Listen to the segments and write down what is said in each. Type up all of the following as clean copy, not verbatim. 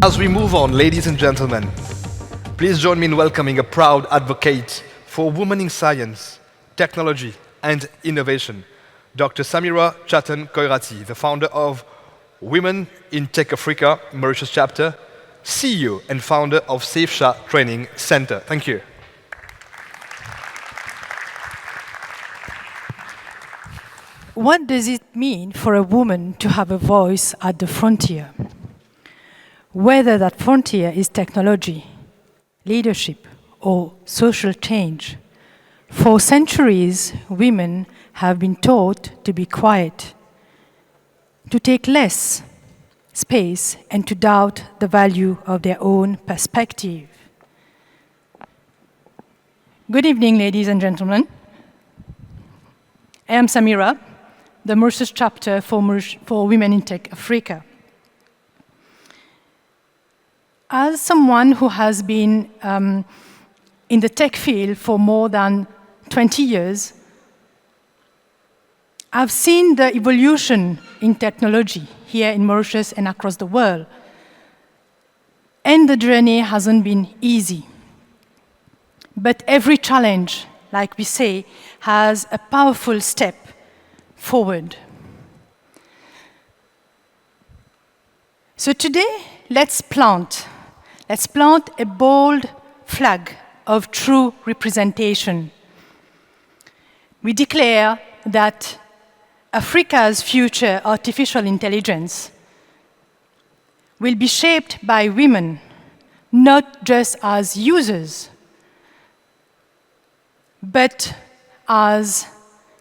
As we move on, ladies and gentlemen, please join me in welcoming a proud advocate for women in science, technology, and innovation, Dr. Samira Chatan Koirati, the founder of Women in Tech Africa, Mauritius chapter, CEO and founder of SafeSha Training Center. Thank you. What does it mean for a woman to have a voice at the frontier? Whether that frontier is technology, leadership, or social change, for centuries, women have been taught to be quiet, to take less space, and to doubt the value of their own perspective. Good evening, ladies and gentlemen. I am Samira, the Mauritius chapter for Women in Tech Africa. As someone who has been in the tech field for more than 20 years, I've seen the evolution in technology here in Mauritius and across the world. And the journey hasn't been easy. But every challenge, like we say, has a powerful step forward. So today, let's plant a bold flag of true representation. We declare that Africa's future artificial intelligence will be shaped by women, not just as users, but as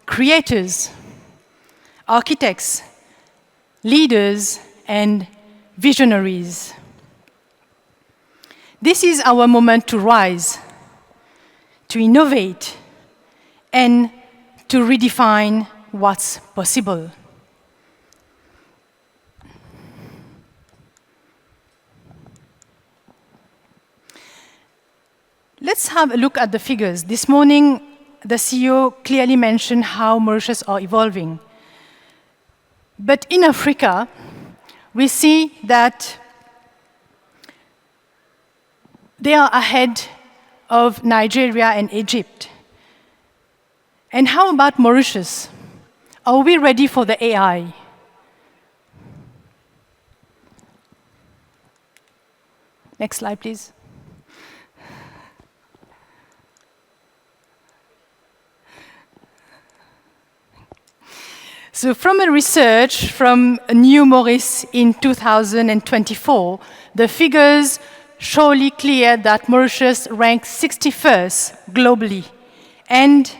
creators, architects, leaders, and visionaries. This is our moment to rise, to innovate, and to redefine what's possible. Let's have a look at the figures. This morning, the CEO clearly mentioned how Mauritius are evolving. But in Africa, we see that they are ahead of Nigeria and Egypt. And how about Mauritius? Are we ready for the AI? Next slide, please. So from a research from New Maurice in 2024, the figures surely clear that Mauritius ranks 61st globally and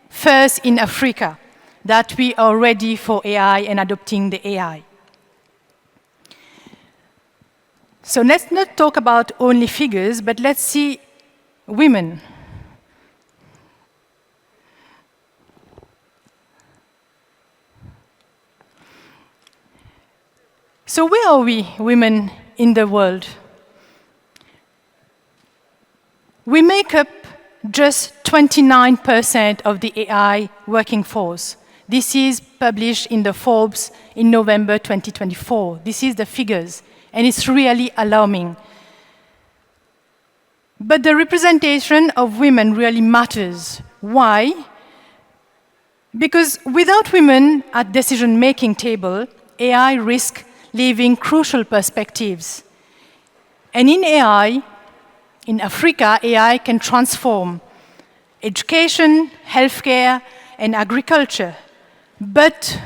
first in Africa, that we are ready for AI and adopting the AI. So let's not talk about only figures, but let's see women. So where are we, women, in the world? We make up just 29% of the AI working force. This is published in the Forbes in November 2024. This is the figures, and it's really alarming. But the representation of women really matters. Why? Because without women at decision-making table, AI risks leaving crucial perspectives. And in AI, in Africa, AI can transform education, healthcare, and agriculture, but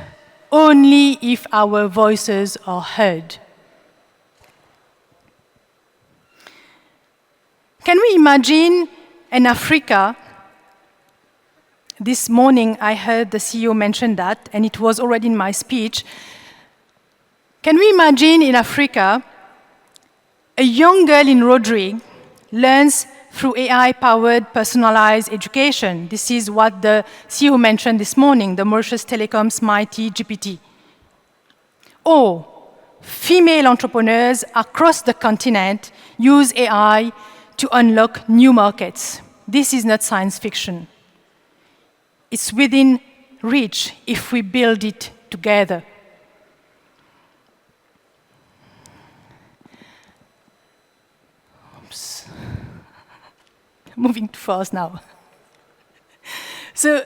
only if our voices are heard. Can we imagine an Africa? This morning I heard the CEO mention that, and it was already in my speech. Can we imagine in Africa, a young girl in Rodrigue learns through AI-powered personalized education? This is what the CEO mentioned this morning, the Mauritius Telecom's my.t GPT. Or female entrepreneurs across the continent use AI to unlock new markets. This is not science fiction. It's within reach if we build it together. moving too fast now. So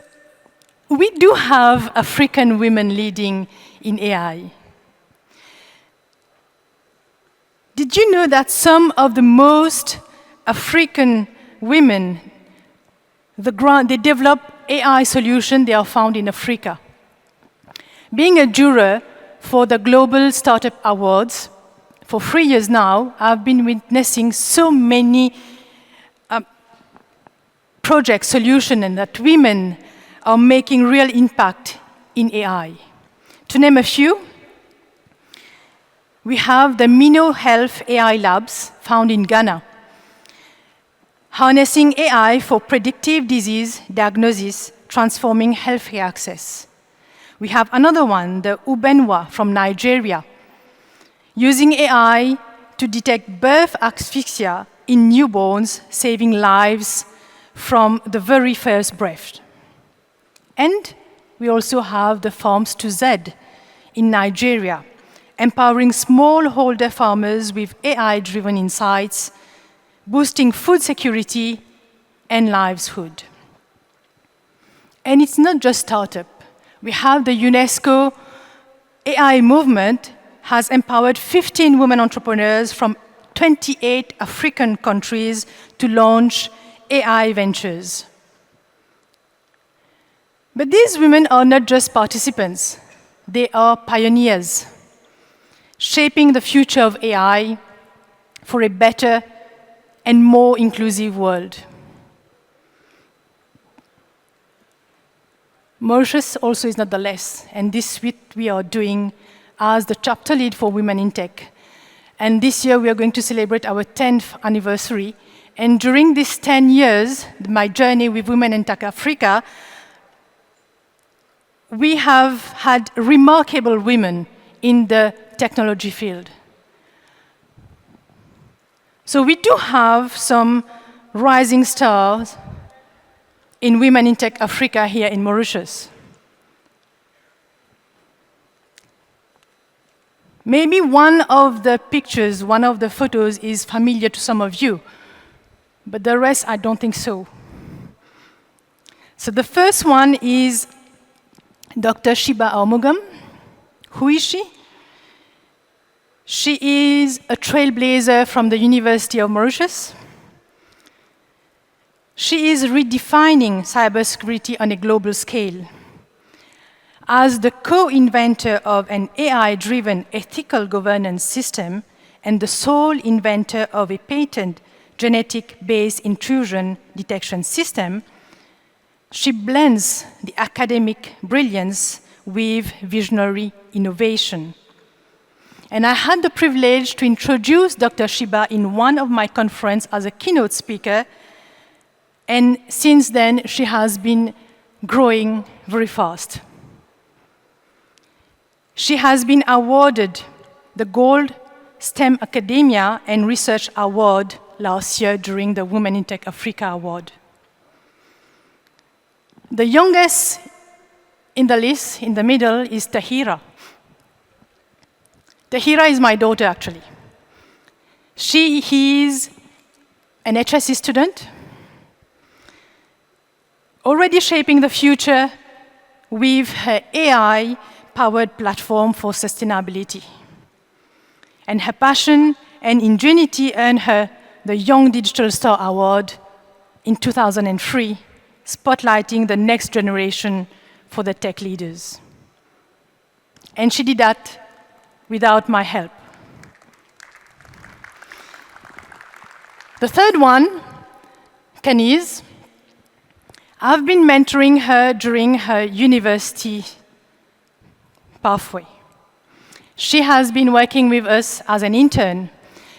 we do have African women leading in AI. Did you know that some of the most African women, they develop AI solutions, they are found in Africa? Being a juror for the Global Startup Awards for 3 years now, I've been witnessing so many project solutions and that women are making real impact in AI. To name a few, we have the Mino Health AI Labs found in Ghana, harnessing AI for predictive disease diagnosis, transforming healthcare access. We have another one, the Ubenwa from Nigeria, using AI to detect birth asphyxia in newborns, saving lives from the very first breath. And we also have the Farms to Z in Nigeria, empowering smallholder farmers with AI-driven insights, boosting food security and livelihood. And it's not just startup. We have the UNESCO AI movement has empowered 15 women entrepreneurs from 28 African countries to launch AI ventures. But these women are not just participants, they are pioneers, shaping the future of AI for a better and more inclusive world. Mauritius also is not the less, and this we are doing as the chapter lead for Women in Tech. And this year we are going to celebrate our 10th anniversary. And during these 10 years, my journey with Women in Tech Africa, we have had remarkable women in the technology field. So we do have some rising stars in Women in Tech Africa here in Mauritius. Maybe one of the pictures, one of the photos is familiar to some of you, but the rest I don't think so. So the first one is Dr. Shiba Armugam. Who is she? She is a trailblazer from the University of Mauritius. She is redefining cybersecurity on a global scale. As the co-inventor of an AI-driven ethical governance system and the sole inventor of a patent genetic-based intrusion detection system, she blends the academic brilliance with visionary innovation. And I had the privilege to introduce Dr. Shiba in one of my conferences as a keynote speaker, and since then, she has been growing very fast. She has been awarded the Gold STEM Academia and Research Award last year during the Women in Tech Africa Award. The youngest in the list, in the middle, is Tahira. Tahira is my daughter, actually. She is an HSC student, already shaping the future with her AI-powered platform for sustainability. And her passion and ingenuity earned her the Young Digital Star Award in 2003, spotlighting the next generation for the tech leaders. And she did that without my help. The third one, Kaniz. I've been mentoring her during her university pathway. She has been working with us as an intern.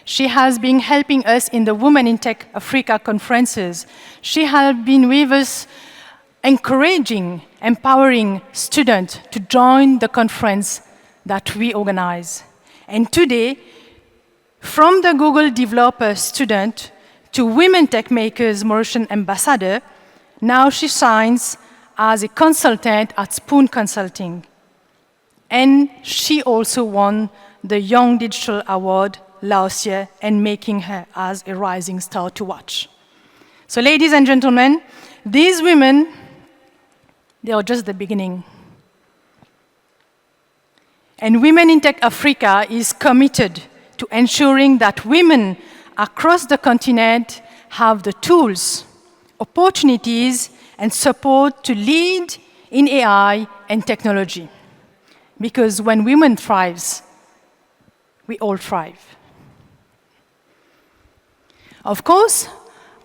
She has been helping us in the Women in Tech Africa conferences. She has been with us encouraging, empowering students to join the conference that we organize. And today, from the Google developer student to Women Tech Makers Mauritian ambassador, now she shines as a consultant at Spoon Consulting. And she also won the Young Digital Award last year and making her as a rising star to watch. So ladies and gentlemen, these women, they are just the beginning. And Women in Tech Africa is committed to ensuring that women across the continent have the tools, opportunities, and support to lead in AI and technology. Because when women thrive, we all thrive. Of course,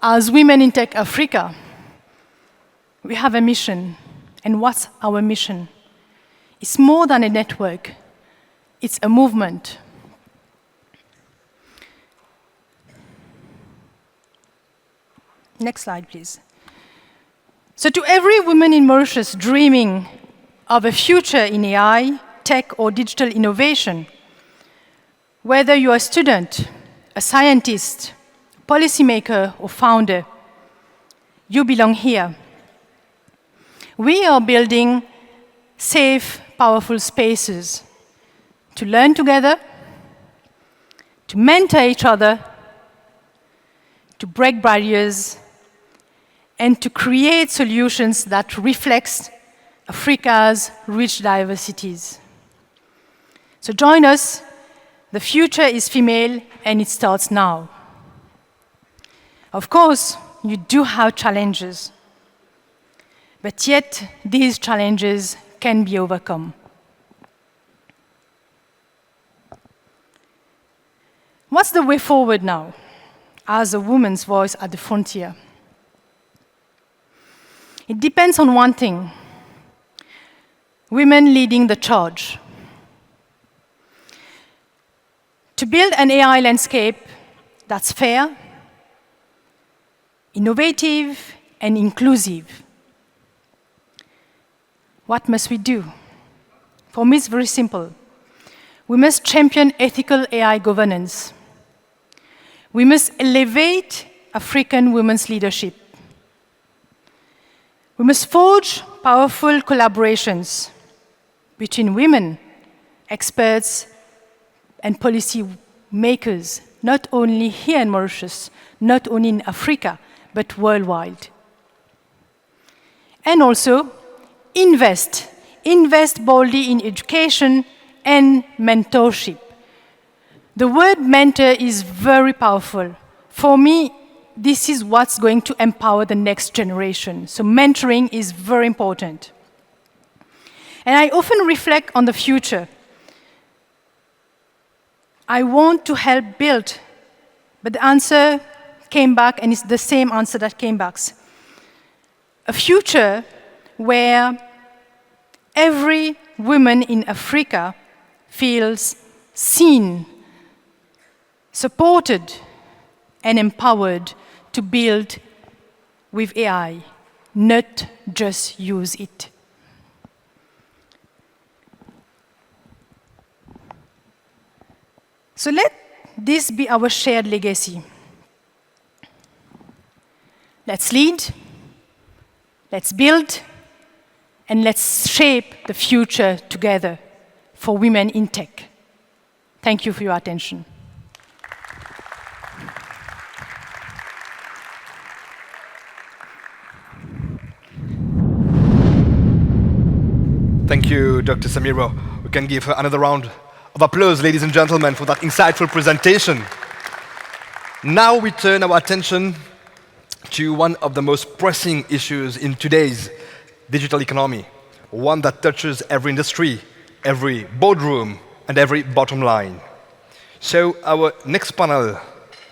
as Women in Tech Africa, we have a mission. And what's our mission? It's more than a network. It's a movement. Next slide, please. So to every woman in Mauritius dreaming of a future in AI, tech, or digital innovation, whether you're a student, a scientist, policymaker, or founder, you belong here. We are building safe, powerful spaces to learn together, to mentor each other, to break barriers, and to create solutions that reflect Africa's rich diversities. So join us. The future is female, and it starts now. Of course, you do have challenges, but yet these challenges can be overcome. What's the way forward now as a woman's voice at the frontier? It depends on one thing: women leading the charge. To build an AI landscape that's fair, innovative, and inclusive, what must we do? For me, it's very simple. We must champion ethical AI governance. We must elevate African women's leadership. We must forge powerful collaborations between women, experts, and policy makers, not only here in Mauritius, not only in Africa, but worldwide. And also, invest boldly in education and mentorship. The word mentor is very powerful. For me, this is what's going to empower the next generation. So mentoring is very important. And I often reflect on the future. I want to help build, but the answer came back, and it's the same answer that came back. A future where every woman in Africa feels seen, supported, and empowered to build with AI, not just use it. So let this be our shared legacy. Let's lead, let's build, and let's shape the future together for women in tech. Thank you for your attention. Thank you, Dr. Samira. We can give her another round of applause, ladies and gentlemen, for that insightful presentation. Now we turn our attention to one of the most pressing issues in today's digital economy, one that touches every industry, every boardroom, and every bottom line. So our next panel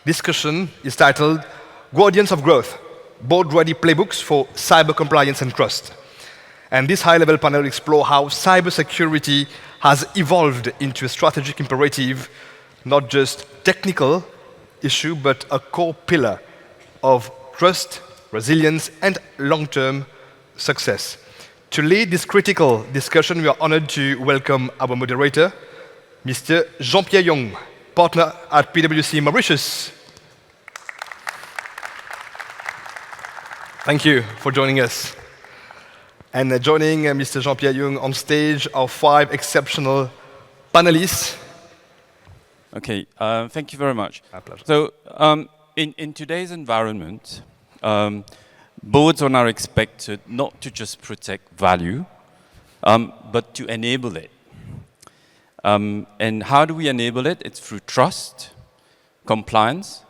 discussion is titled Guardians of Growth, Board-Ready Playbooks for Cyber Compliance and Trust. And this high-level panel will explore how cybersecurity has evolved into a strategic imperative, not just technical issue, but a core pillar of trust, resilience, and long-term success. To lead this critical discussion, we are honored to welcome our moderator, Mr. Jean-Pierre Young, partner at PwC Mauritius. Thank you for joining us. And joining Mr. Jean-Pierre Young on stage are 5 exceptional panelists. Okay, thank you very much. My pleasure. So, in today's environment, Boards are now expected not to just protect value, but to enable it. And how do we enable it? It's through trust, compliance,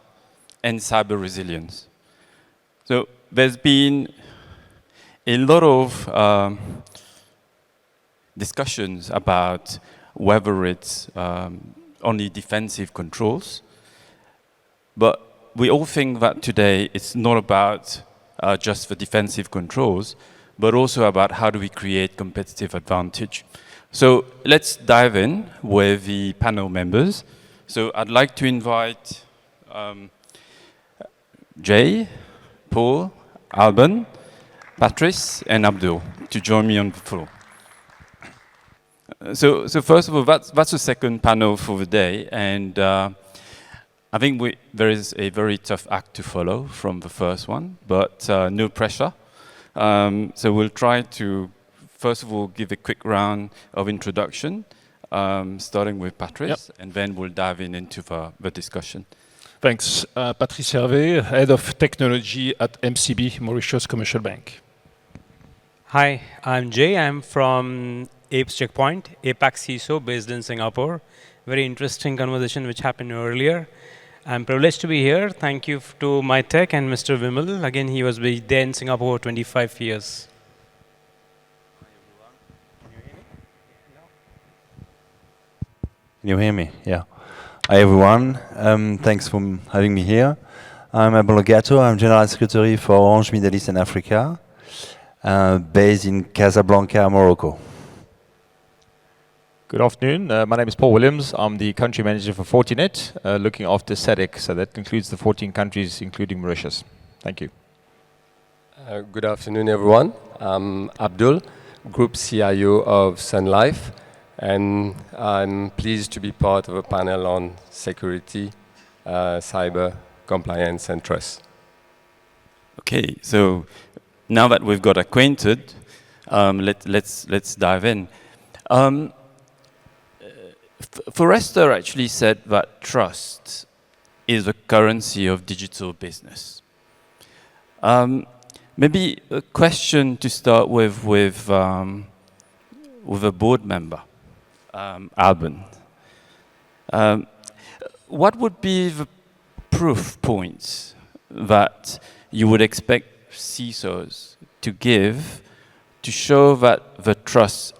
and cyber resilience. So there's been a lot of discussions about whether it's only defensive controls, but we all think that today it's not about just the defensive controls, but also about how do we create competitive advantage. So let's dive in with the panel members. So I'd like to invite Jay, Paul, Alban, Patrice, and Abdul to join me on the floor. So first of all, that's the second panel for the day, and I think there is a very tough act to follow from the first one, but no pressure. So we'll try to, first of all, give a quick round of introduction, starting with Patrice, and then we'll dive into the discussion. Thanks. Patrice Hervé, Head of Technology at MCB, Mauritius Commercial Bank. Hi, I'm Jay. I'm from Apes Checkpoint, APAC CISO based in Singapore. Very interesting conversation which happened earlier. I'm privileged to be here. Thank you to my.t and Mr. Vimal. Again, he was there in Singapore 25 years. Can you hear me? Yeah. Hi everyone. Thanks for having me here. I'm Abdul Gatto. I'm General Secretary for Orange Middle East and Africa, based in Casablanca, Morocco. Good afternoon. My name is Paul Williams. I'm the country manager for Fortinet, looking after SADC. So that includes the 14 countries, including Mauritius. Thank you. Good afternoon, everyone. I'm Abdul, Group CIO of Sun Life, and I'm pleased to be part of a panel on security, cyber compliance, and trust. Okay, so now that we've got acquainted, let's dive in. Forrester actually said that trust is the currency of digital business. Maybe a question to start with a board member, Alban. What would be the proof points that you would expect CISOs to give to show that the trust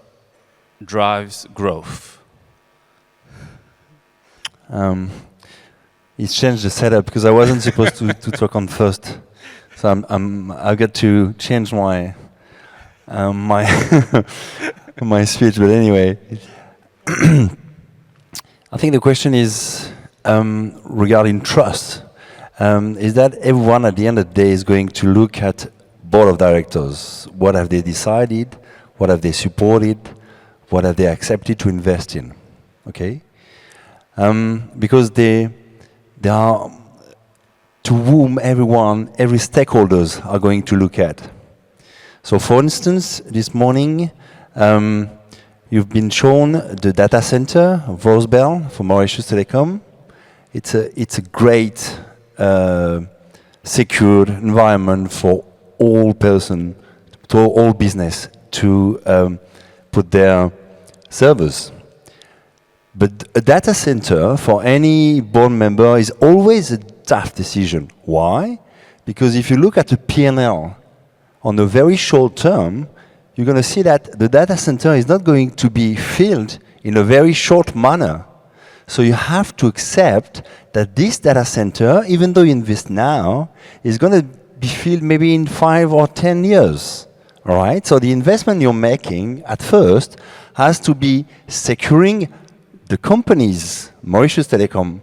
drives growth? It's changed the setup because I wasn't supposed to talk on first, so I've got to change my my speech. But anyway, I think the question is regarding trust. Is that everyone at the end of the day is going to look at board of directors? What have they decided? What have they supported? What have they accepted to invest in? Okay. Because they are to whom every stakeholders are going to look at. So for instance, this morning, you've been shown the data center of Rosebell for Mauritius Telecom. It's a great secured environment for all business to put their servers. But a data center for any board member is always a tough decision. Why? Because if you look at the P&L on the very short term, you're going to see that the data center is not going to be filled in a very short manner. So you have to accept that this data center, even though you invest now, is going to be filled maybe in 5 or 10 years. All right? So the investment you're making at first has to be securing the company's Mauritius Telecom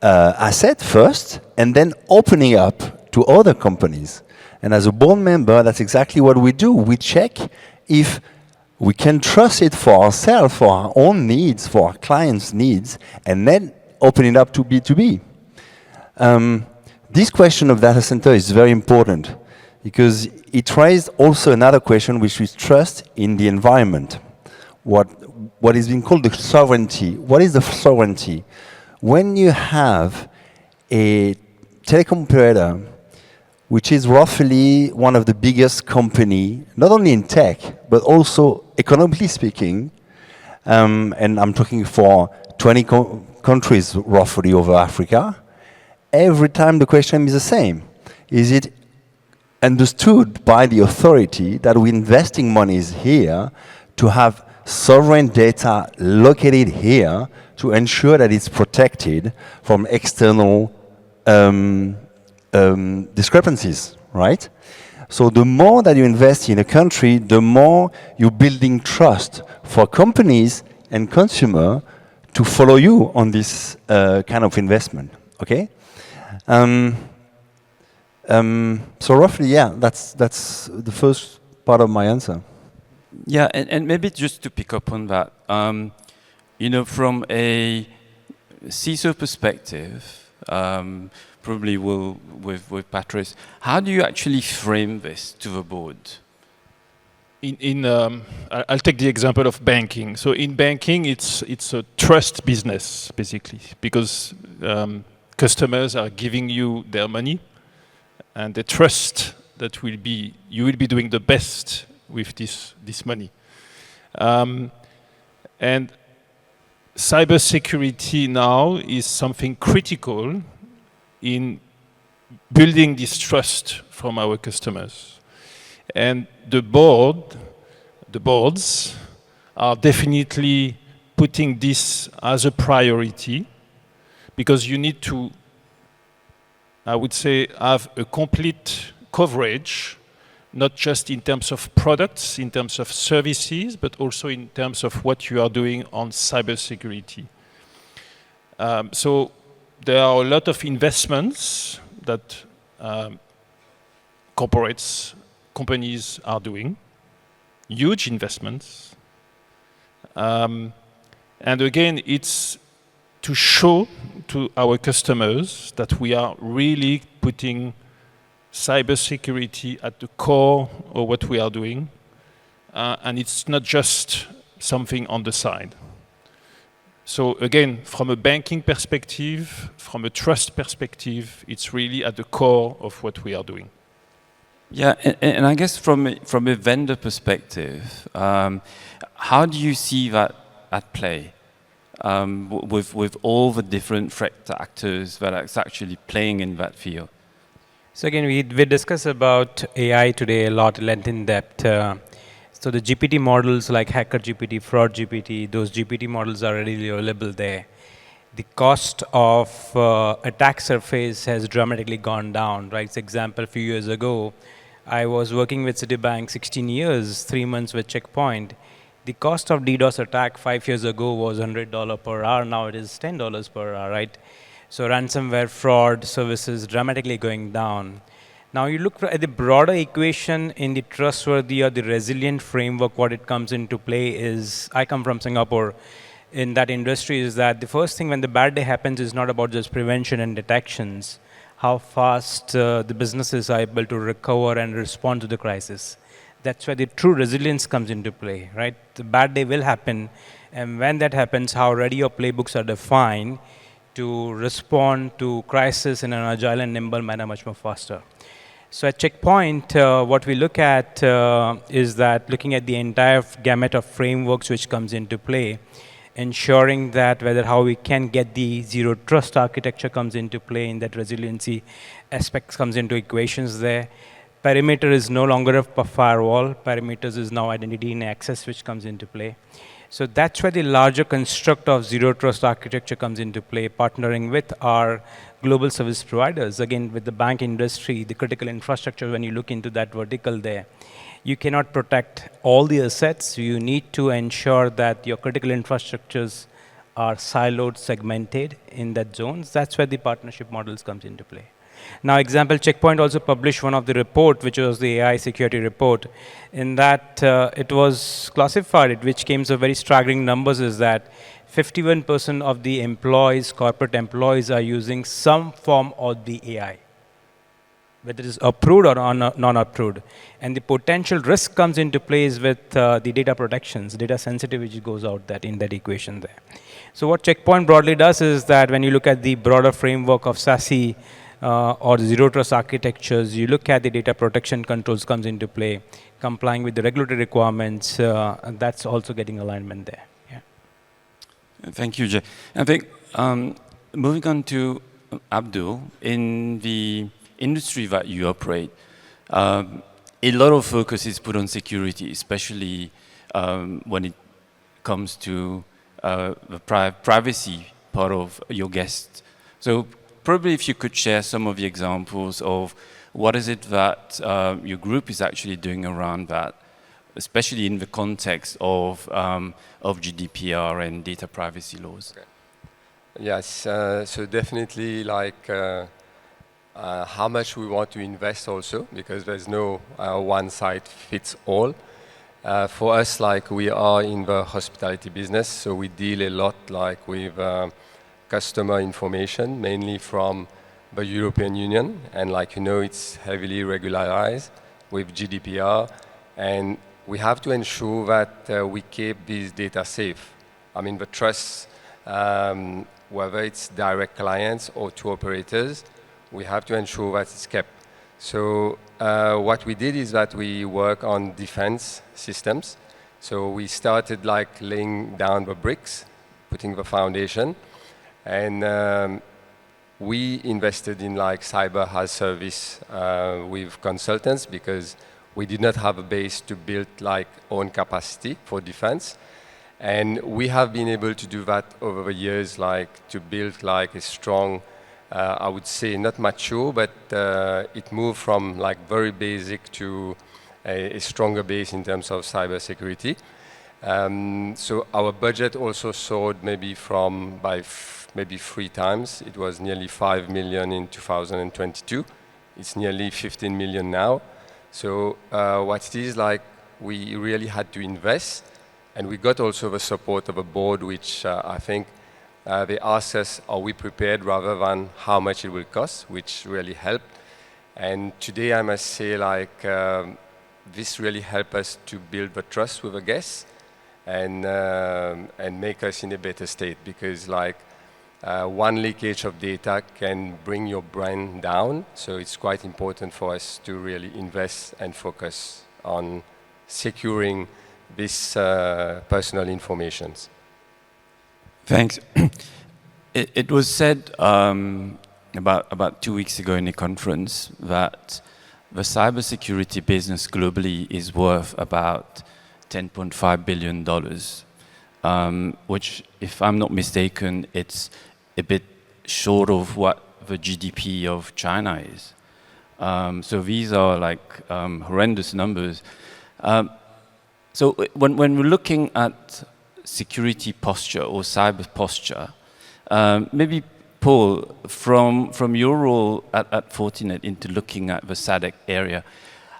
asset first, and then opening up to other companies. And as a board member, that's exactly what we do. We check if we can trust it for ourselves, for our own needs, for our clients' needs, and then open it up to B2B. This question of data center is very important because it raised also another question, which is trust in the environment. What is being called the sovereignty. What is the sovereignty? When you have a telecom operator which is roughly one of the biggest company, not only in tech, but also economically speaking, and I'm talking for 20 countries roughly over Africa. Every time the question is the same. Is it understood by the authority that we're investing monies here to have sovereign data located here to ensure that it's protected from external discrepancies, right? So the more that you invest in a country, the more you're building trust for companies and consumer to follow you on this kind of investment, okay? So roughly, yeah, that's the first part of my answer. Yeah, and maybe just to pick up on that, you know, from a CISO perspective, probably with Patrice, how do you actually frame this to the board? I'll take the example of banking. So in banking, it's a trust business, basically, because customers are giving you their money, and they trust that you will be doing the best with this money. And cybersecurity now is something critical in building this trust from our customers. And the boards are definitely putting this as a priority, because you need to, I would say, have a complete coverage, not just in terms of products, in terms of services, but also in terms of what you are doing on cybersecurity. So there are a lot of investments that companies are doing, huge investments. And again, it's to show to our customers that we are really putting cybersecurity at the core of what we are doing, and it's not just something on the side. So again, from a banking perspective, from a trust perspective, it's really at the core of what we are doing. Yeah, and I guess from a vendor perspective, how do you see that at play with all the different threat actors that are actually playing in that field? So again, we discussed about AI today a lot, length in depth. So the GPT models like Hacker GPT, Fraud GPT, those GPT models are readily available there. The cost of attack surface has dramatically gone down, right? For example, a few years ago, I was working with Citibank 16 years, 3 months with Checkpoint. The cost of DDoS attack 5 years ago was $100 per hour. Now it is $10 per hour, right? So ransomware fraud services dramatically going down. Now you look at the broader equation in the trustworthy or the resilient framework, what it comes into play is, I come from Singapore, in that industry is that the first thing when the bad day happens is not about just prevention and detections, how fast the businesses are able to recover and respond to the crisis. That's where the true resilience comes into play, right? The bad day will happen, and when that happens, how ready your playbooks are defined to respond to crisis in an agile and nimble manner much more faster. So at Checkpoint, what we look at is that looking at the entire gamut of frameworks which comes into play, ensuring that whether how we can get the zero trust architecture comes into play, in that resiliency aspects comes into equations there. Perimeter is no longer a firewall. Perimeters is now identity and access which comes into play. So that's where the larger construct of zero trust architecture comes into play, partnering with our global service providers. Again, with the bank industry, the critical infrastructure, when you look into that vertical there, you cannot protect all the assets. You need to ensure that your critical infrastructures are siloed, segmented in that zones. That's where the partnership models comes into play. Now, example, Checkpoint also published one of the report, which was the AI security report. In that, it was classified, which came to very staggering numbers, is that 51% of the employees, corporate employees, are using some form of the AI, whether it is approved or non-approved. And the potential risk comes into place with the data protections, data sensitivity goes out that in that equation there. So what Checkpoint broadly does is that when you look at the broader framework of SASE, or zero trust architectures, you look at the data protection controls comes into play, complying with the regulatory requirements, and that's also getting alignment there. Yeah. Thank you, Jay. I think moving on to Abdul, in the industry that you operate, a lot of focus is put on security, especially when it comes to the privacy part of your guests. So probably if you could share some of the examples of what is it that your group is actually doing around that, especially in the context of GDPR and data privacy laws. Okay. Yes, so definitely like how much we want to invest also, because there's no one size fits all. For us, like we are in the hospitality business, so we deal a lot like with customer information, mainly from the European Union, and like you know, it's heavily regularized with GDPR, and we have to ensure that we keep these data safe. I mean, the trust, whether it's direct clients or to operators, we have to ensure that it's kept. So what we did is that we work on defense systems. So we started like laying down the bricks, putting the foundation, and we invested in like cyber as service with consultants because we did not have a base to build like own capacity for defense. And we have been able to do that over the years, like to build like a strong, I would say not mature, but it moved from like very basic to a stronger base in terms of cybersecurity. So our budget also soared maybe by maybe 3 times. It was nearly 5 million in 2022. It's nearly 15 million now. So what it is like, we really had to invest, and we got also the support of a board, which I think they asked us, are we prepared, rather than how much it will cost, which really helped. And today I must say, like, this really helped us to build the trust with the guests and make us in a better state, because like one leakage of data can bring your brand down. So it's quite important for us to really invest and focus on securing this personal information. Thanks. It was said about 2 weeks ago in a conference that the cybersecurity business globally is worth about $10.5 billion, which, if I'm not mistaken, it's a bit short of what the GDP of China is. So these are like horrendous numbers. So when we're looking at security posture or cyber posture, maybe Paul, from your role at Fortinet into looking at the SADC area,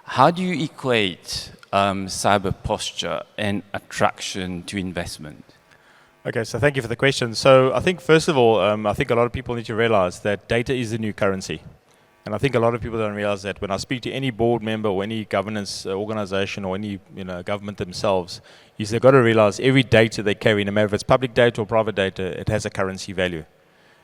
how do you equate cyber posture and attraction to investment? Okay, so thank you for the question. So I think, first of all, I think a lot of people need to realize that data is the new currency. And I think a lot of people don't realize that. When I speak to any board member or any governance organization or any government themselves, is they've got to realize every data they carry, no matter if it's public data or private data, it has a currency value.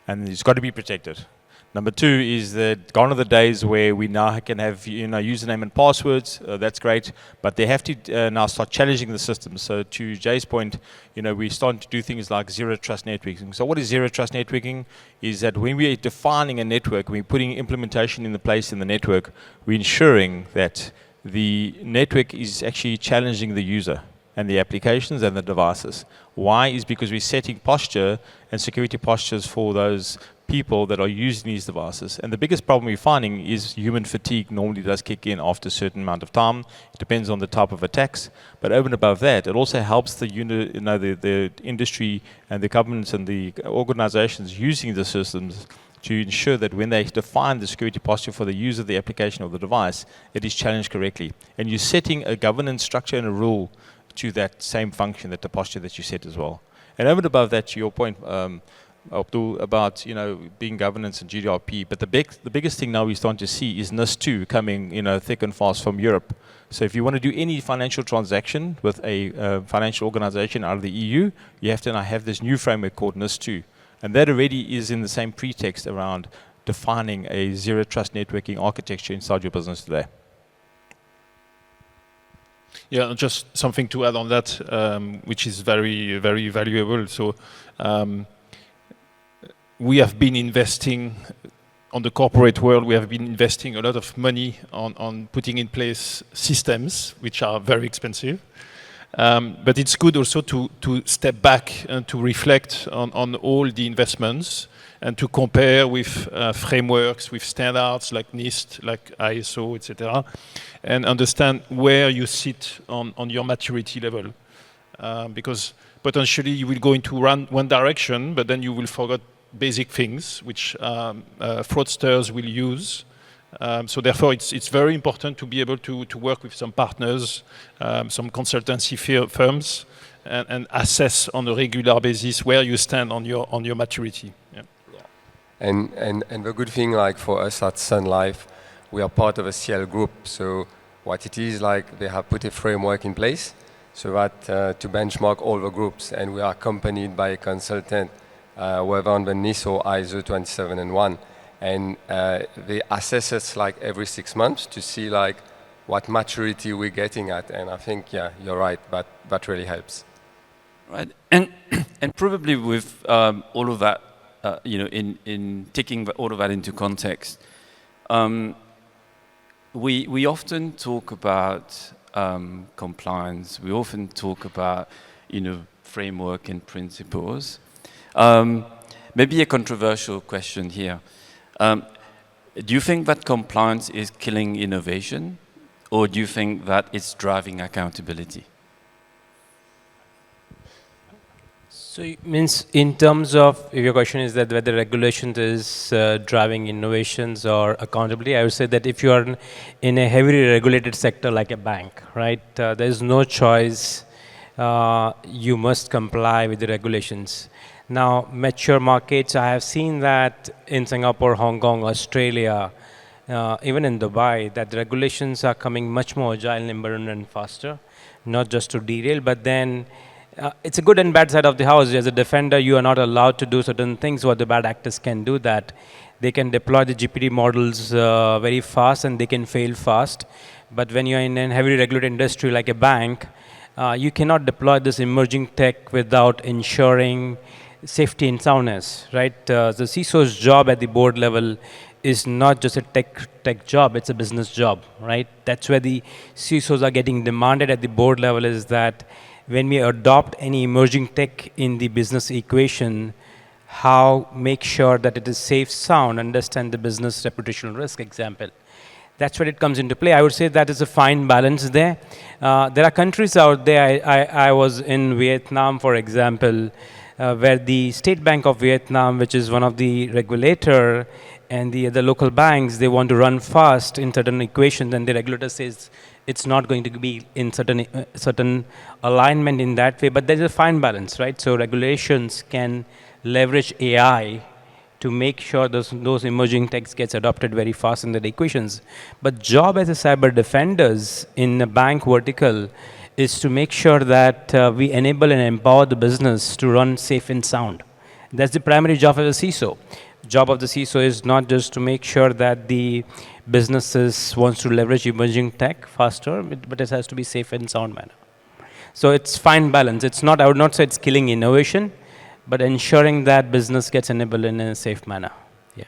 And it's got to be protected. Number 2 is that gone are the days where we now can have username and passwords. That's great, but they have to now start challenging the system. So to Jay's point, we're starting to do things like zero trust networking. So what is zero trust networking? Is that when we're defining a network, we're putting implementation in the place in the network, we're ensuring that the network is actually challenging the user and the applications and the devices. Why? Is because we're setting posture and security postures for those people that are using these devices. And the biggest problem we're finding is human fatigue normally does kick in after a certain amount of time. It depends on the type of attacks. But over and above that, it also helps the industry and the governments and the organizations using the systems to ensure that when they define the security posture for the user of the application or the device, it is challenged correctly. And you're setting a governance structure and a rule to that same function, that the posture that you set as well. And over and above that, to your point, Abdul, about being governance and GDPR, but the biggest thing now we're starting to see is NIS2 coming thick and fast from Europe. So if you want to do any financial transaction with a financial organization out of the EU, you have to now have this new framework called NIS2, and that already is in the same pretext around defining a zero trust networking architecture inside your business today. Yeah, just something to add on that, which is very, very valuable. So we have been investing on the corporate world. We have been investing a lot of money on putting in place systems, which are very expensive. But it's good also to step back and to reflect on all the investments and to compare with frameworks, with standards like NIST, like ISO, etc., and understand where you sit on your maturity level. Because potentially you will go into one direction, but then you will forget basic things which fraudsters will use. So therefore, it's very important to be able to work with some partners, some consultancy firms, and assess on a regular basis where you stand on your maturity. Yeah. And the good thing, like for us at Sun Life, we are part of a CL group. So what it is like, they have put a framework in place so that to benchmark all the groups, and we are accompanied by a consultant, whether on the NIST or ISO 27001. And they assess us like every 6 months to see like what maturity we're getting at. And I think, yeah, you're right, but that really helps. Right, and probably with all of that, in taking all of that into context, we often talk about compliance. We often talk about framework and principles. Maybe a controversial question here. Do you think that compliance is killing innovation, or do you think that it's driving accountability? So it means in terms of, if your question is that whether regulation is driving innovations or accountability, I would say that if you are in a heavily regulated sector like a bank, right, there is no choice. You must comply with the regulations. Now, mature markets, I have seen that in Singapore, Hong Kong, Australia, even in Dubai, that the regulations are coming much more agile, nimble, and faster, not just to derail, but then it's a good and bad side of the house. As a defender, you are not allowed to do certain things what the bad actors can do that. They can deploy the GPT models very fast and they can fail fast. But when you're in a heavily regulated industry like a bank, you cannot deploy this emerging tech without ensuring safety and soundness, right? The CISO's job at the board level is not just a tech job, it's a business job, right? That's where the CISOs are getting demanded at the board level, is that when we adopt any emerging tech in the business equation, how make sure that it is safe, sound, understand the business reputational risk example. That's where it comes into play. I would say that is a fine balance there. There are countries out there, I was in Vietnam, for example, where the State Bank of Vietnam, which is one of the regulator, and the other local banks, they want to run fast in certain equations, and the regulator says it's not going to be in certain alignment in that way, but there's a fine balance, right? So regulations can leverage AI to make sure those emerging techs gets adopted very fast in the equations. But job as a cyber defenders in a bank vertical is to make sure that we enable and empower the business to run safe and sound. That's the primary job of the CISO. Job of the CISO is not just to make sure that the businesses wants to leverage emerging tech faster, but it has to be safe and sound manner. So it's fine balance. It's not, I would not say it's killing innovation, but ensuring that business gets enabled in a safe manner. Yeah.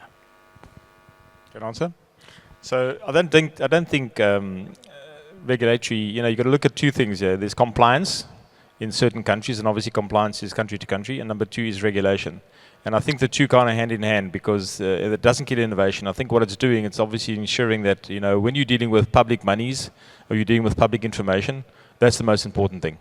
Good answer. So I don't think regulatory, you've got to look at two things here. There's compliance in certain countries, and obviously compliance is country to country, and number two is regulation. And I think the two kind of hand in hand, because it doesn't kill innovation. I think what it's doing, it's obviously ensuring that, when you're dealing with public monies or you're dealing with public information, that's the most important thing.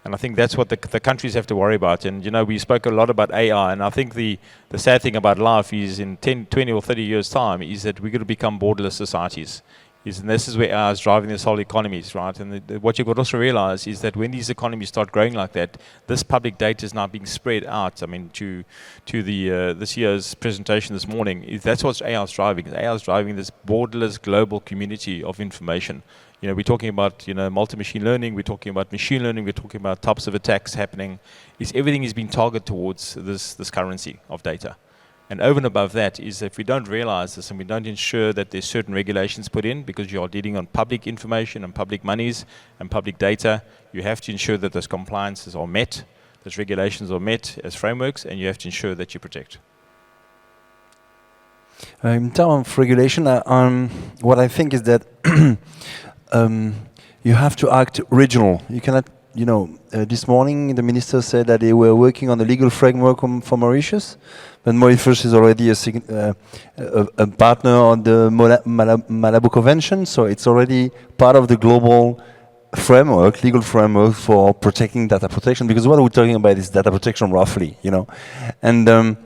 And I think that's what the countries have to worry about. And, we spoke a lot about AI, and I think the sad thing about life is in 10, 20 or 30 years' time is that we're going to become borderless societies. And this is where AI is driving this whole economies, right? And what you've got to also realize is that when these economies start growing like that, this public data is now being spread out. I mean, to the this year's presentation this morning, that's what AI is driving. AI is driving this borderless global community of information. We're talking about multi-machine learning. We're talking about machine learning. We're talking about types of attacks happening. Everything is being targeted towards this currency of data. And over and above that is if we don't realize this and we don't ensure that there's certain regulations put in, because you are dealing on public information and public monies and public data, you have to ensure that those compliances are met, those regulations are met as frameworks, and you have to ensure that you protect. In terms of regulation, what I think is that you have to act regional. You cannot, this morning the minister said that they were working on the legal framework for Mauritius, but Mauritius is already a partner on the Malabo Convention, so it's already part of the global framework, legal framework for protecting data protection, because what we're talking about is data protection roughly, and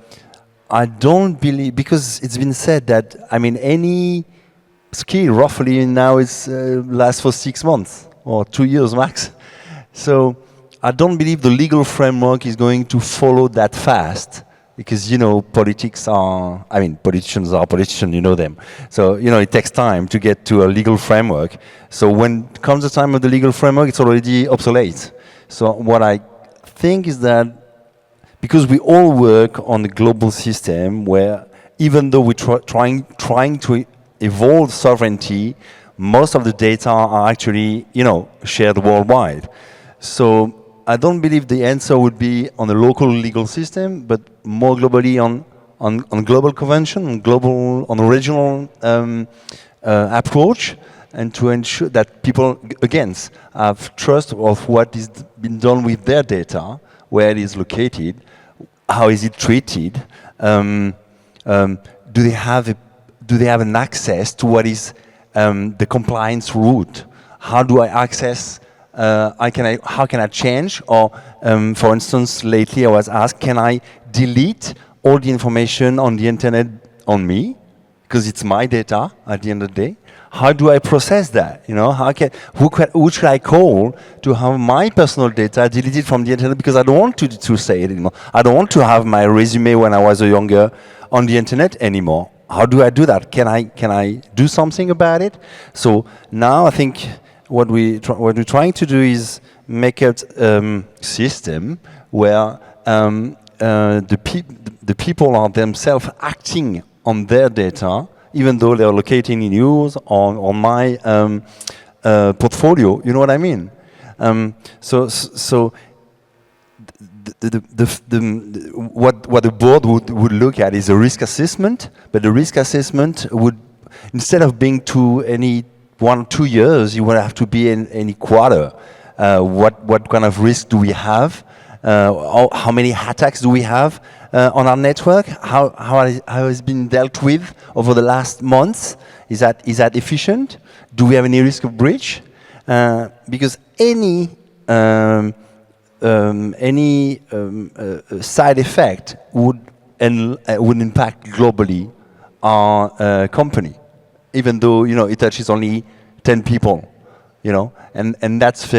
I don't believe, because it's been said that, any skill roughly now is lasts for 6 months or 2 years max. So I don't believe the legal framework is going to follow that fast, because, politicians are politicians, you know them. So, it takes time to get to a legal framework. So when comes the time of the legal framework, it's already obsolete. So what I think is that, because we all work on the global system where, even though we're trying to evolve sovereignty, most of the data are actually, shared worldwide. So I don't believe the answer would be on a local legal system, but more globally on global convention, on a regional approach, and to ensure that people, again, have trust of what is being done with their data, where it is located, how is it treated, do they have an access to what is the compliance route? How do I access? How can I change? Or, for instance, lately I was asked, can I delete all the information on the internet on me, because it's my data at the end of the day? How do I process that? Who should I call to have my personal data deleted from the internet, because I don't want to say it anymore. I don't want to have my resume when I was younger on the internet anymore. How do I do that? Can I do something about it? So now I think what we're trying to do is make a system where the people are themselves acting on their data, even though they're located in yours or on my portfolio. You know what I mean? So what the board would look at is a risk assessment, but the risk assessment would, instead of being to any 1 or 2 years, you would have to be in any quarter. What kind of risk do we have? How many attacks do we have on our network? How has been dealt with over the last months? Is that efficient? Do we have any risk of breach? Because any side effect would impact globally our company, even though it touches only 10 people, and that's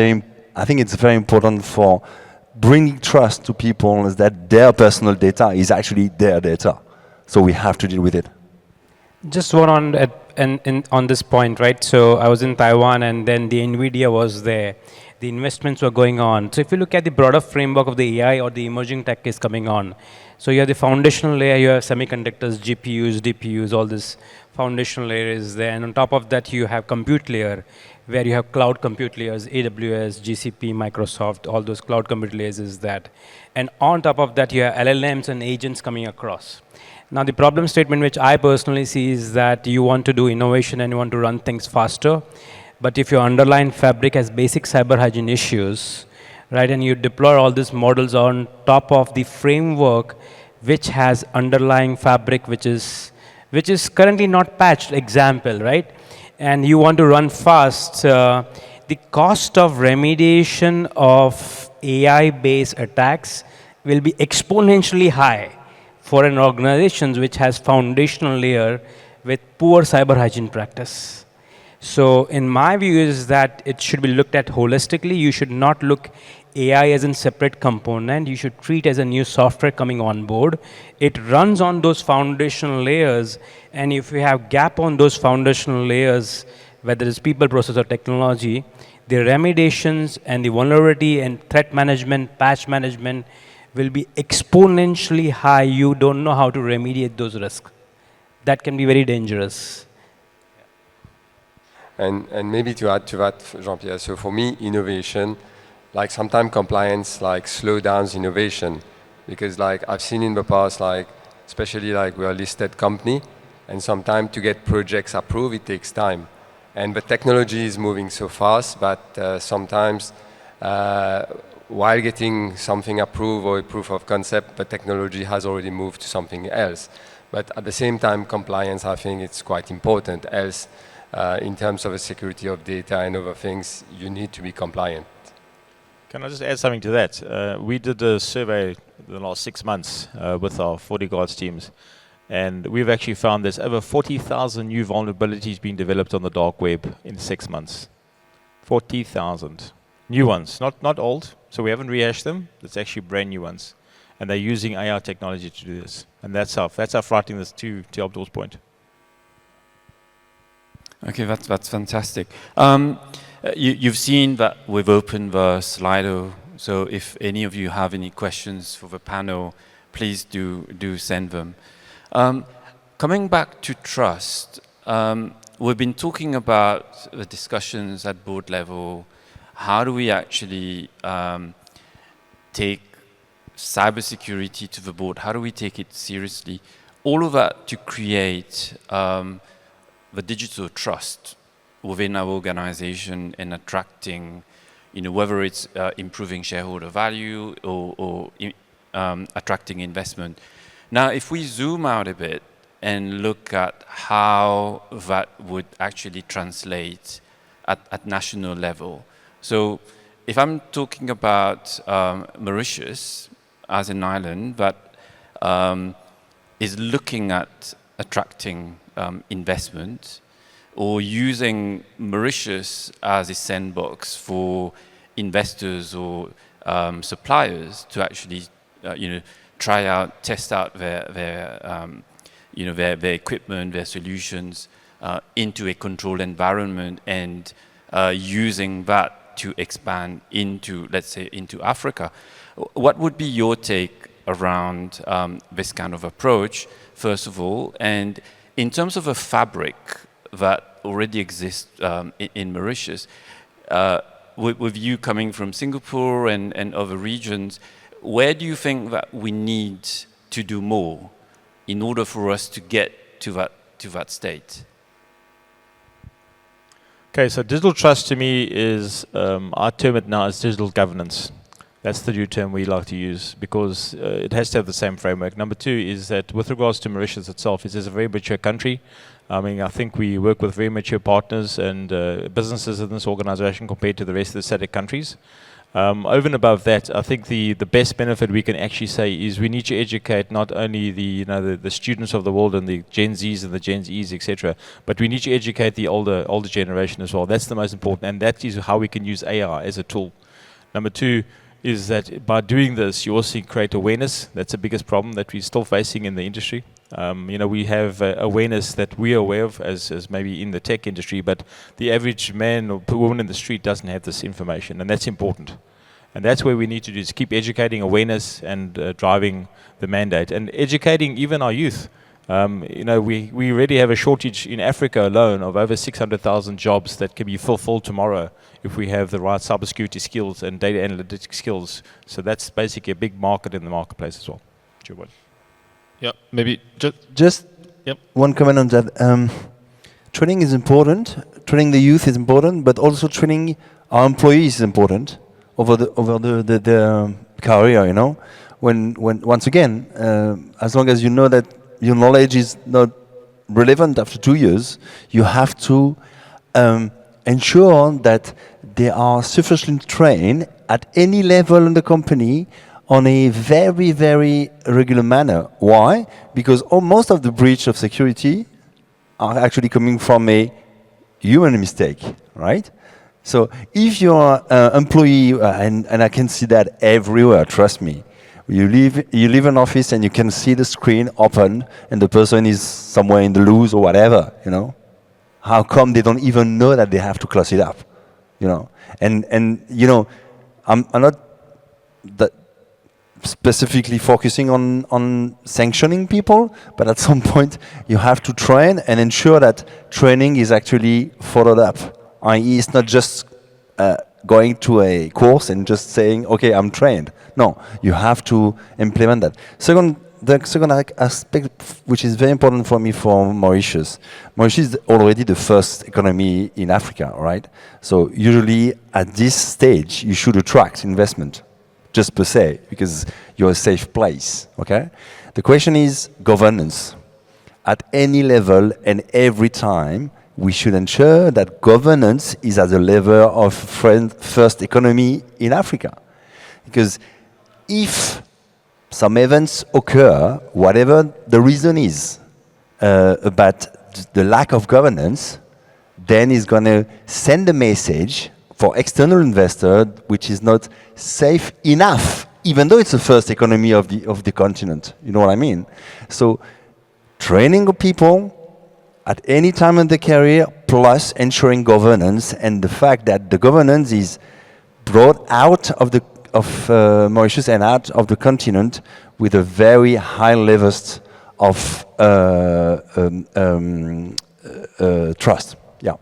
I think it's very important for bringing trust to people, is that their personal data is actually their data. So we have to deal with it. Just one on this point, right? So I was in Taiwan, and then the NVIDIA was there. The investments were going on. So if you look at the broader framework of the AI or the emerging tech is coming on, so you have the foundational layer, you have semiconductors, GPUs, DPUs, all this foundational layer is there. And on top of that, you have compute layer, where you have cloud compute layers, AWS, GCP, Microsoft, all those cloud compute layers is that. And on top of that, you have LLMs and agents coming across. Now, the problem statement which I personally see is that you want to do innovation and you want to run things faster. But if your underlying fabric has basic cyber hygiene issues, right, and you deploy all these models on top of the framework which has underlying fabric which is currently not patched, example, right? And you want to run fast, the cost of remediation of AI-based attacks will be exponentially high for an organization which has foundational layer with poor cyber hygiene practice. So in my view is that it should be looked at holistically. You should not look AI as a separate component. You should treat as a new software coming on board. It runs on those foundational layers, and if you have gap on those foundational layers, whether it's people, process, or technology, the remediations and the vulnerability and threat management, patch management will be exponentially high. You don't know how to remediate those risks. That can be very dangerous. And maybe to add to that, Jean-Pierre, so for me, innovation, like sometimes compliance like slow down innovation, because like I've seen in the past, like especially like we're a listed company, and sometimes to get projects approved, it takes time. And the technology is moving so fast that sometimes while getting something approved or a proof of concept, the technology has already moved to something else. But at the same time, compliance, I think it's quite important. Else, in terms of the security of data and other things, you need to be compliant. Can I just add something to that? We did a survey the last 6 months with our 40 guards teams, and we've actually found there's over 40,000 new vulnerabilities being developed on the dark web in 6 months. 40,000 new ones, not old. So we haven't rehashed them. It's actually brand new ones, and they're using AI technology to do this. And that's how frightening this to Abdul's point. Okay, that's fantastic. You've seen that we've opened the Slido, so if any of you have any questions for the panel, please do send them. Coming back to trust, we've been talking about the discussions at board level. How do we actually take cybersecurity to the board? How do we take it seriously? All of that to create the digital trust within our organization and attracting, whether it's improving shareholder value or attracting investment. Now, if we zoom out a bit and look at how that would actually translate at national level. So if I'm talking about Mauritius as an island that is looking at attracting investment, or using Mauritius as a sandbox for investors or suppliers to actually, try out, test out their equipment, their solutions into a controlled environment, and using that to expand into, let's say, into Africa. What would be your take around this kind of approach, first of all, and in terms of a fabric that already exists in Mauritius, with you coming from Singapore and other regions, where do you think that we need to do more in order for us to get to that state? Okay, so digital trust to me is, I term it now as digital governance. That's the new term we like to use, because it has to have the same framework. Number two is that with regards to Mauritius itself, it is a very mature country. I mean, I think we work with very mature partners and businesses in this organization compared to the rest of the SADC countries. Over and above that, I think the best benefit we can actually say is we need to educate not only the students of the world and the Gen Zs and the Gen Zs, etc., but we need to educate the older generation as well. That's the most important, and that is how we can use AI as a tool. Number two is that by doing this, you also create awareness. That's the biggest problem that we're still facing in the industry. We have awareness that we are aware of as maybe in the tech industry, but the average man or woman in the street doesn't have this information, and that's important. And that's where we need to do, is keep educating awareness and driving the mandate, and educating even our youth. We already have a shortage in Africa alone of over 600,000 jobs that can be fulfilled tomorrow if we have the right cybersecurity skills and data analytics skills. So that's basically a big market in the marketplace as well. Yeah, maybe Just Yep. one comment on that. Training is important. Training the youth is important, but also training our employees is important over the career. When once again, as long as you know that your knowledge is not relevant after 2 years, you have to ensure that they are sufficiently trained at any level in the company on a very, very regular manner. Why? Because most of the breach of security are actually coming from a human mistake, right? So if you're an employee, and I can see that everywhere, trust me, you leave an office and you can see the screen open and the person is somewhere in the loose or whatever, How come they don't even know that they have to close it up, And I'm not that specifically focusing on sanctioning people, but at some point you have to train and ensure that training is actually followed up. I.e., it's not just going to a course and just saying, okay, I'm trained. No, you have to implement that. The second aspect, which is very important for me for Mauritius. Mauritius is already the first economy in Africa, right? So usually at this stage, you should attract investment, just per se, because you're a safe place, okay? The question is governance. At any level and every time, we should ensure that governance is at the level of first economy in Africa. Because if some events occur, whatever the reason is about the lack of governance, then it's going to send a message for external investor which is not safe enough, even though it's the first economy of the continent. You know what I mean? So training of people at any time in the career, plus ensuring governance, and the fact that the governance is brought out of Mauritius and out of the continent with a very high levels of trust. Yeah.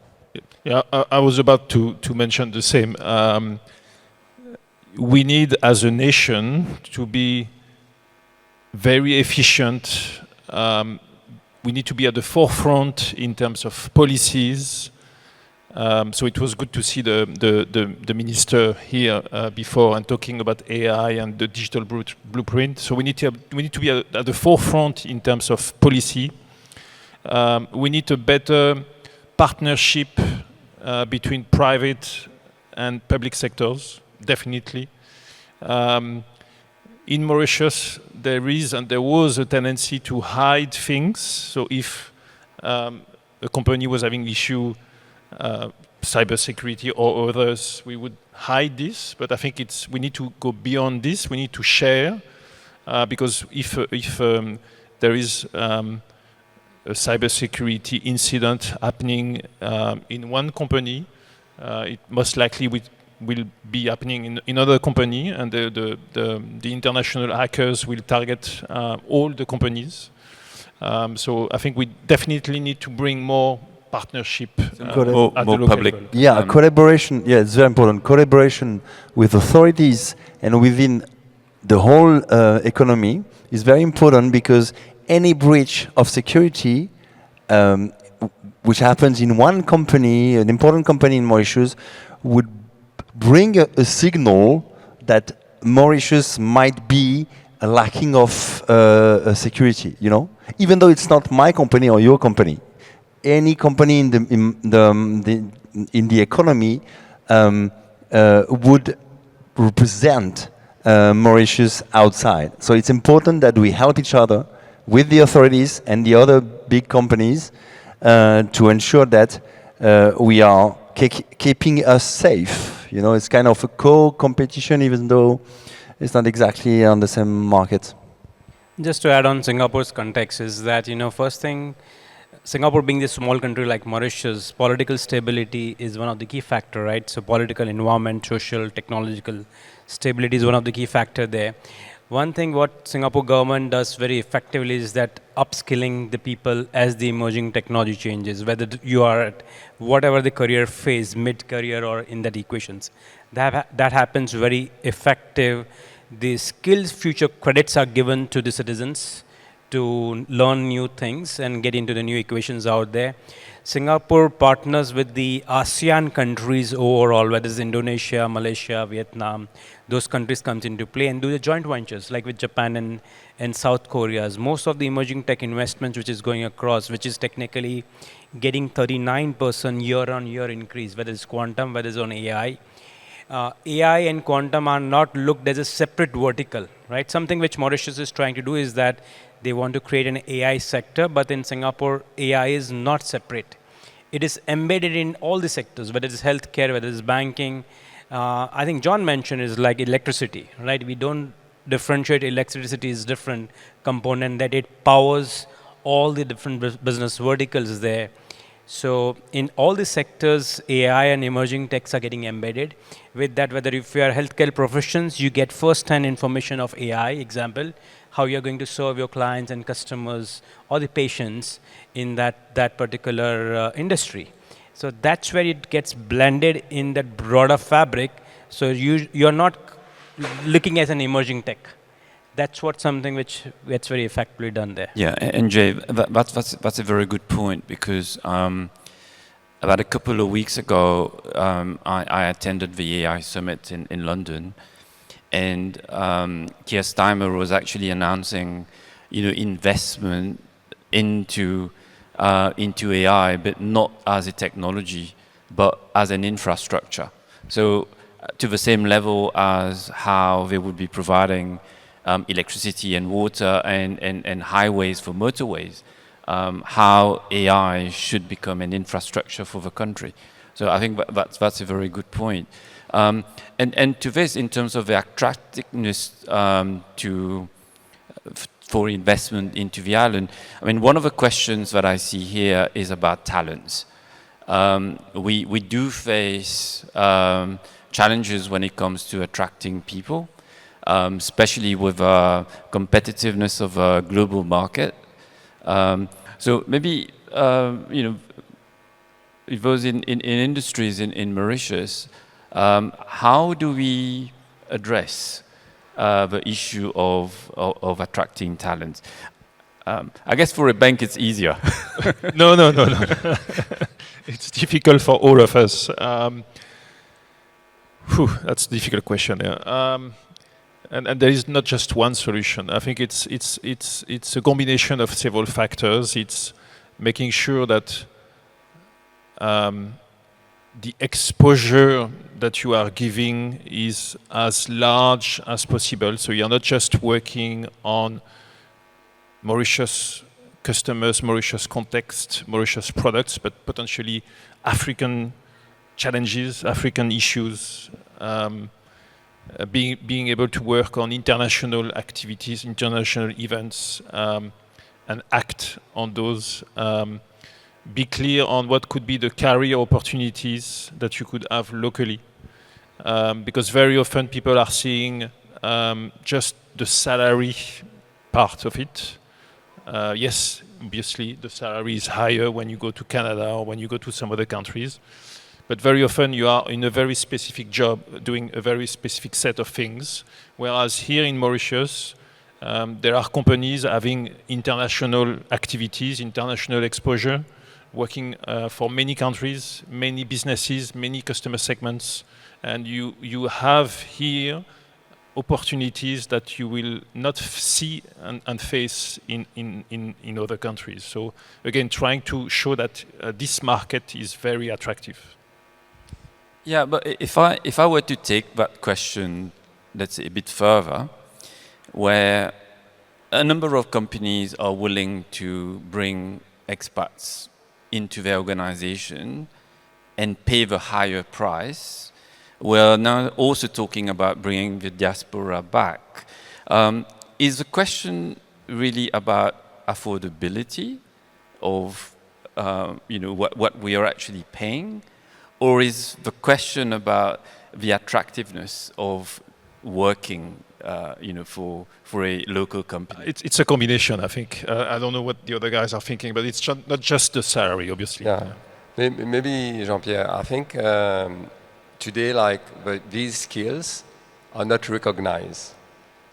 Yeah, I was about to mention the same. We need, as a nation, to be very efficient. We need to be at the forefront in terms of policies. So it was good to see the minister here before and talking about AI and the digital blueprint. So we need to be at the forefront in terms of policy. We need a better partnership between private and public sectors, definitely. In Mauritius, there was a tendency to hide things. So if a company was having issue, cybersecurity or others, we would hide this. But I think we need to go beyond this. We need to share, because if there is a cybersecurity incident happening in one company, it most likely will be happening in another company, and the international hackers will target all the companies. So I think we definitely need to bring more partnership at the local public level. Yeah, collaboration. Yeah, it's very important. Collaboration with authorities and within the whole economy is very important, because any breach of security, which happens in one company, an important company in Mauritius, would bring a signal that Mauritius might be lacking of security. You know, even though it's not my company or your company. Any company in the economy would represent Mauritius outside. So it's important that we help each other with the authorities and the other big companies to ensure that we are keeping us safe. You know, it's kind of a co-competition, even though it's not exactly on the same market. Just to add on Singapore's context is that, first thing, Singapore being this small country like Mauritius, political stability is one of the key factors, right? So political, environment, social, technological stability is one of the key factors there. One thing what Singapore government does very effectively is that upskilling the people as the emerging technology changes, whether you are at whatever the career phase, mid-career or in that equations. That happens very effective. The skills future credits are given to the citizens to learn new things and get into the new equations out there. Singapore partners with the ASEAN countries overall, whether it's Indonesia, Malaysia, Vietnam, those countries comes into play and do the joint ventures like with Japan and South Korea. Most of the emerging tech investments which is going across, which is technically getting 39% year-on-year increase, whether it's quantum, whether it's on AI. AI and quantum are not looked as a separate vertical, right? Something which Mauritius is trying to do is that they want to create an AI sector, but in Singapore, AI is not separate. It is embedded in all the sectors, whether it's healthcare, whether it's banking. I think John mentioned is like electricity, right? We don't differentiate electricity is different component, that it powers all the different business verticals there. So in all the sectors, AI and emerging techs are getting embedded. With that, whether if you are healthcare professions, you get first-hand information of AI, example, how you're going to serve your clients and customers or the patients in that particular industry. So that's where it gets blended in that broader fabric. So you're not looking at an emerging tech. That's what something which gets very effectively done there. Yeah, and Jay, that's a very good point, because about a couple of weeks ago, I attended the AI Summit in London, and Keir Starmer was actually announcing, investment into AI, but not as a technology, but as an infrastructure. So to the same level as how they would be providing electricity and water and highways for motorways, how AI should become an infrastructure for the country. So I think that's a very good point. And to this, in terms of the attractiveness for investment into the island, I mean, one of the questions that I see here is about talents. We do face challenges when it comes to attracting people, especially with competitiveness of a global market. So maybe, those in industries in Mauritius, how do we address the issue of attracting talent? I guess for a bank it's easier. No. It's difficult for all of us. That's a difficult question. Yeah. And there is not just one solution. I think it's a combination of several factors. It's making sure that the exposure that you are giving is as large as possible. So you're not just working on Mauritius customers, Mauritius context, Mauritius products, but potentially African challenges, African issues, being able to work on international activities, international events, and act on those. Be clear on what could be the career opportunities that you could have locally. Because very often people are seeing just the salary part of it. Yes, obviously the salary is higher when you go to Canada or when you go to some other countries. But very often you are in a very specific job, doing a very specific set of things. Whereas here in Mauritius, there are companies having international activities, international exposure, working for many countries, many businesses, many customer segments. And you have here opportunities that you will not see and face in other countries. So again, trying to show that this market is very attractive. Yeah, but if I were to take that question, let's say, a bit further, where a number of companies are willing to bring expats into their organization and pay the higher price, we're now also talking about bringing the diaspora back. Is the question really about affordability of what we are actually paying? Or is the question about the attractiveness of working, for a local company? It's a combination, I think. I don't know what the other guys are thinking, but it's not just the salary, obviously. Yeah. Maybe Jean-Pierre, I think today, these skills are not recognized.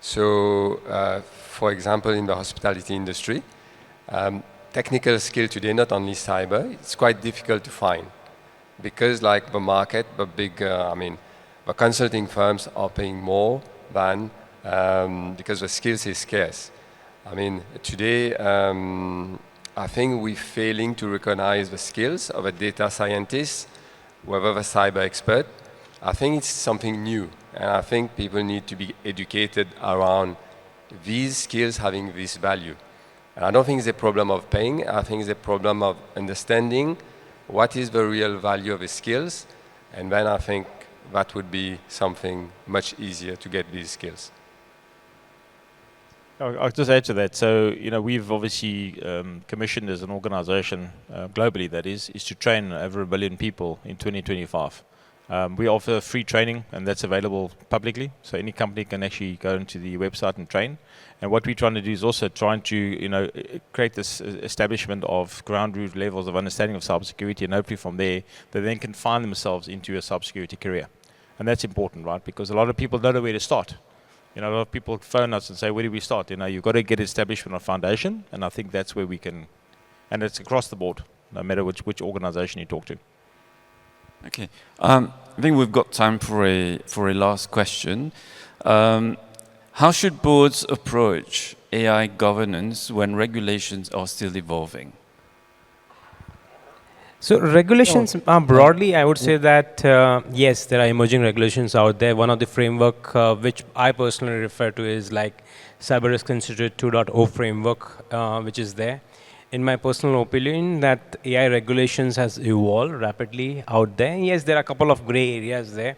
So, for example, in the hospitality industry, technical skill today, not only cyber, it's quite difficult to find. Because the market, the big, the consulting firms are paying more than, because the skills is scarce. Today, I think we're failing to recognize the skills of a data scientist, whether a cyber expert. I think it's something new. And I think people need to be educated around these skills having this value. And I don't think it's a problem of paying. I think it's a problem of understanding what is the real value of the skills, and then I think that would be something much easier to get these skills. I'll just add to that. So, we've obviously commissioned as an organization, globally that is to train over 1 billion people in 2025. We offer free training, and that's available publicly. So any company can actually go into the website and train. And what we're trying to do is also trying to, create this establishment of ground root levels of understanding of cybersecurity, and hopefully from there, they then can find themselves into a cybersecurity career. And that's important, right? Because a lot of people don't know where to start. A lot of people phone us and say, where do we start? You've got to get established on a foundation, and I think that's where we can, and it's across the board, no matter which organization you talk to. Okay, I think we've got time for a last question. How should boards approach AI governance when regulations are still evolving? So regulations, broadly, I would say that, yes, there are emerging regulations out there. One of the framework which I personally refer to is like Cyber Risk Institute 2.0 framework, which is there. In my personal opinion, that AI regulations has evolved rapidly out there. Yes, there are a couple of gray areas there.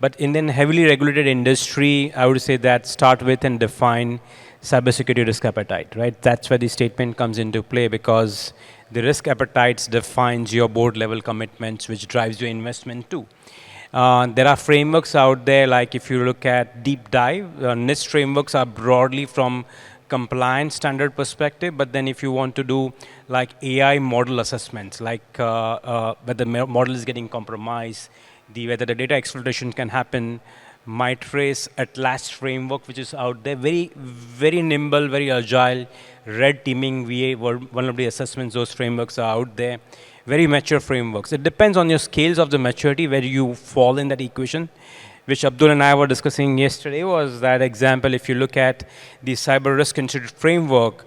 But in a heavily regulated industry, I would say that start with and define cybersecurity risk appetite, right? That's where the statement comes into play, because the risk appetites defines your board level commitments, which drives your investment too. There are frameworks out there, like if you look at deep dive, NIST frameworks are broadly from compliance standard perspective, but then if you want to do like AI model assessments, like whether the model is getting compromised, whether the data exploitation can happen, my.t at last framework, which is out there, very, very nimble, very agile, red teaming, VA, vulnerability assessments, those frameworks are out there, very mature frameworks. It depends on your scales of the maturity, where you fall in that equation, which Abdul and I were discussing yesterday was that example. If you look at the Cyber Risk Institute framework,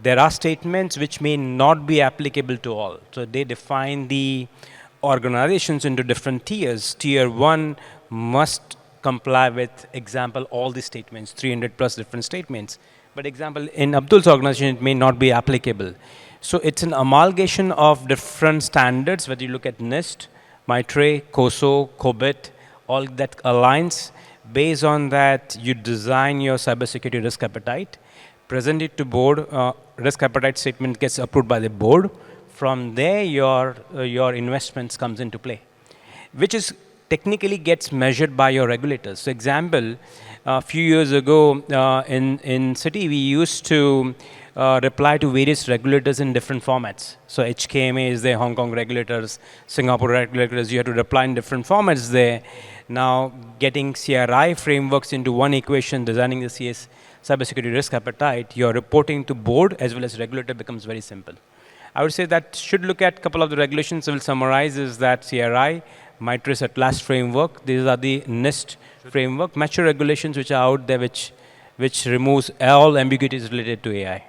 there are statements which may not be applicable to all. So they define the organizations into different tiers. Tier 1 must comply with, example, all the statements, 300 plus different statements. But example, in Abdul's organization, it may not be applicable. So it's an amalgamation of different standards, whether you look at NIST, my.t, COSO, COBIT, all that aligns. Based on that, you design your cybersecurity risk appetite, present it to board, risk appetite statement gets approved by the board. From there, your investments comes into play, which is technically gets measured by your regulators. So example, a few years ago in City, we used to reply to various regulators in different formats. So HKMA is there, Hong Kong regulators, Singapore regulators, you have to reply in different formats there. Now getting CRI frameworks into one equation, designing the cybersecurity risk appetite, your reporting to board as well as regulator becomes very simple. I would say that should look at a couple of the regulations. I will summarize is that CRI, my.t at last framework, these are the NIST framework, mature regulations which are out there which removes all ambiguities related to AI.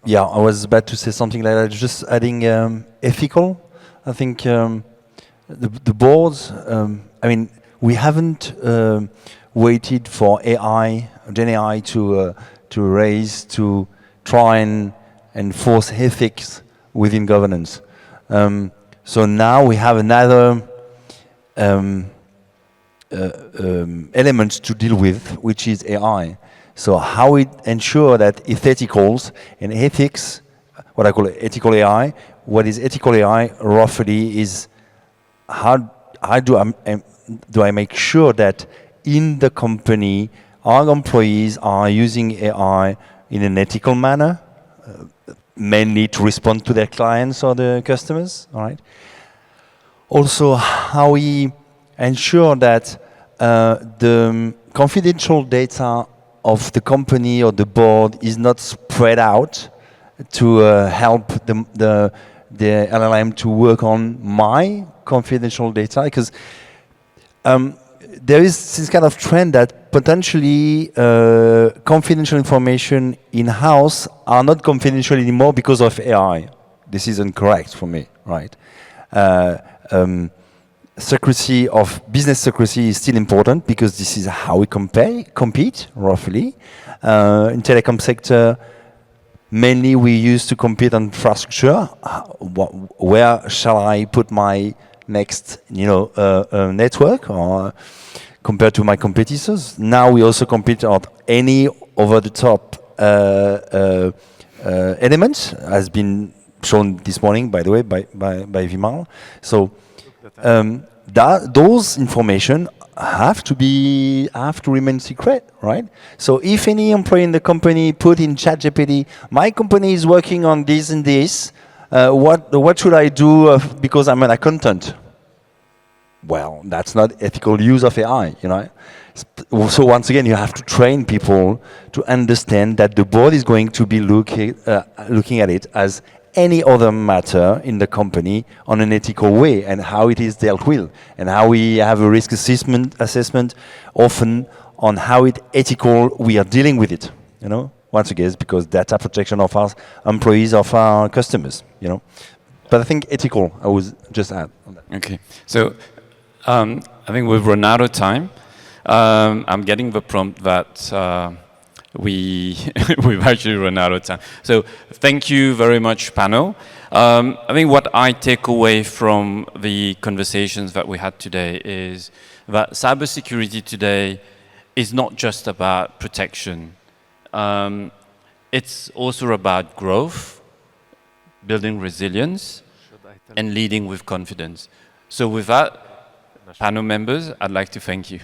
Yeah, I was about to say something like that, just adding ethical. I think the boards, I mean, we haven't waited for AI, Gen AI to try and enforce ethics within governance. So now we have another element to deal with, which is AI. So how we ensure that ethicals and ethics, what I call ethical AI, what is ethical AI roughly is how do I make sure that in the company our employees are using AI in an ethical manner, mainly to respond to their clients or the customers, all right? Also, how we ensure that the confidential data of the company or the board is not spread out to help the LLM to work on my confidential data, because there is this kind of trend that potentially confidential information in-house are not confidential anymore because of AI. This is incorrect for me, right? Secrecy of business secrecy is still important because this is how we compete roughly. In telecom sector, mainly we used to compete on infrastructure. Where shall I put my next, network? Or compared to my competitors. Now we also compete on any over-the-top elements, has been shown this morning, by the way, by Vimal. So those information have to remain secret, right? So if any employee in the company put in ChatGPT, my company is working on this and this, what should I do because I'm an accountant? Well, that's not ethical use of AI, you know. So once again, you have to train people to understand that the board is going to be looking at it as any other matter in the company on an ethical way, and how it is dealt with, and how we have a risk assessment often on how ethical we are dealing with it, you know. Once again, it's because data protection of our employees, of our customers, you know. But I think ethical, I would just add on that. Okay, so I think we've run out of time. I'm getting the prompt that we've actually run out of time. So thank you very much, panel. I think what I take away from the conversations that we had today is that cybersecurity today is not just about protection. It's also about growth, building resilience, and leading with confidence. So with that, panel members, I'd like to thank you.